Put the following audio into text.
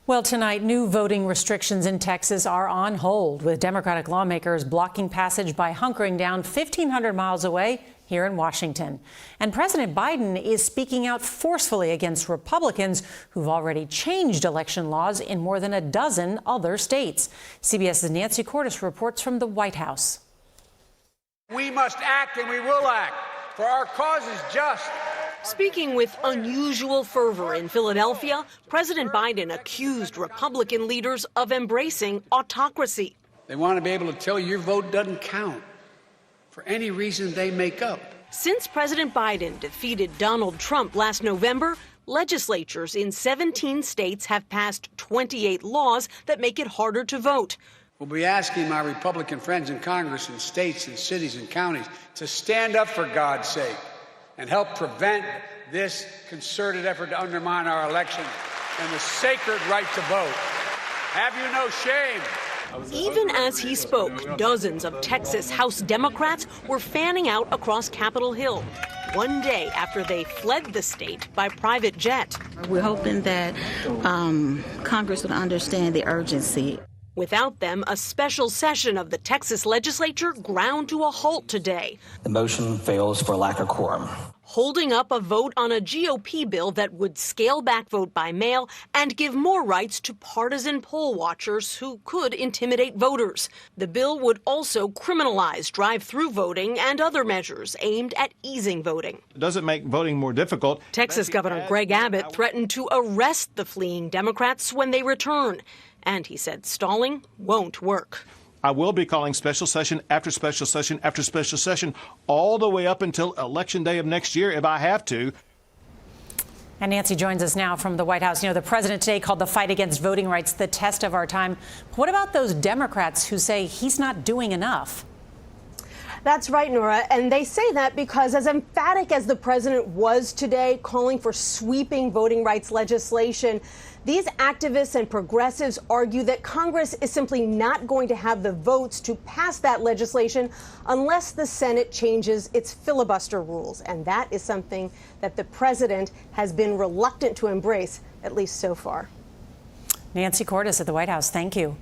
Well, tonight, new voting restrictions in Texas are on hold, with Democratic lawmakers blocking passage by hunkering down 1,500 miles away here in Washington. And President Biden is speaking out forcefully against Republicans who've already changed election laws in more than a dozen other states. CBS's Nancy Cordes reports from the White House. We must act, and we will act, for our cause is just. Speaking with unusual fervor in Philadelphia, President Biden accused Republican leaders of embracing autocracy. They want to be able to tell you your vote doesn't count for any reason they make up. Since President Biden defeated Donald Trump last November, legislatures in 17 states have passed 28 laws that make it harder to vote. We'll be asking my Republican friends in Congress and states and cities and counties to stand up for God's sake and help prevent this concerted effort to undermine our election and the sacred right to vote. Have you no shame? Even as he spoke, dozens of Texas House Democrats were fanning out across Capitol Hill, one day after they fled the state by private jet. We're hoping that Congress would understand the urgency. Without them, a special session of the Texas legislature ground to a halt today. The motion fails for lack of quorum. Holding up a vote on a GOP bill that would scale back vote by mail and give more rights to partisan poll watchers who could intimidate voters. The bill would also criminalize drive-through voting and other measures aimed at easing voting. It doesn't make voting more difficult. Texas Governor Greg Abbott threatened to arrest the fleeing Democrats when they return. And he said stalling won't work. I will be calling special session after special session after special session all the way up until Election Day of next year if I have to. And Nancy joins us now from the White House. You know, the president today called the fight against voting rights the test of our time. What about those Democrats who say he's not doing enough? That's right, Nora. And they say that because as emphatic as the president was today, calling for sweeping voting rights legislation, these activists and progressives argue that Congress is simply not going to have the votes to pass that legislation unless the Senate changes its filibuster rules. And that is something that the president has been reluctant to embrace, at least so far. Nancy Cordes at the White House, thank you.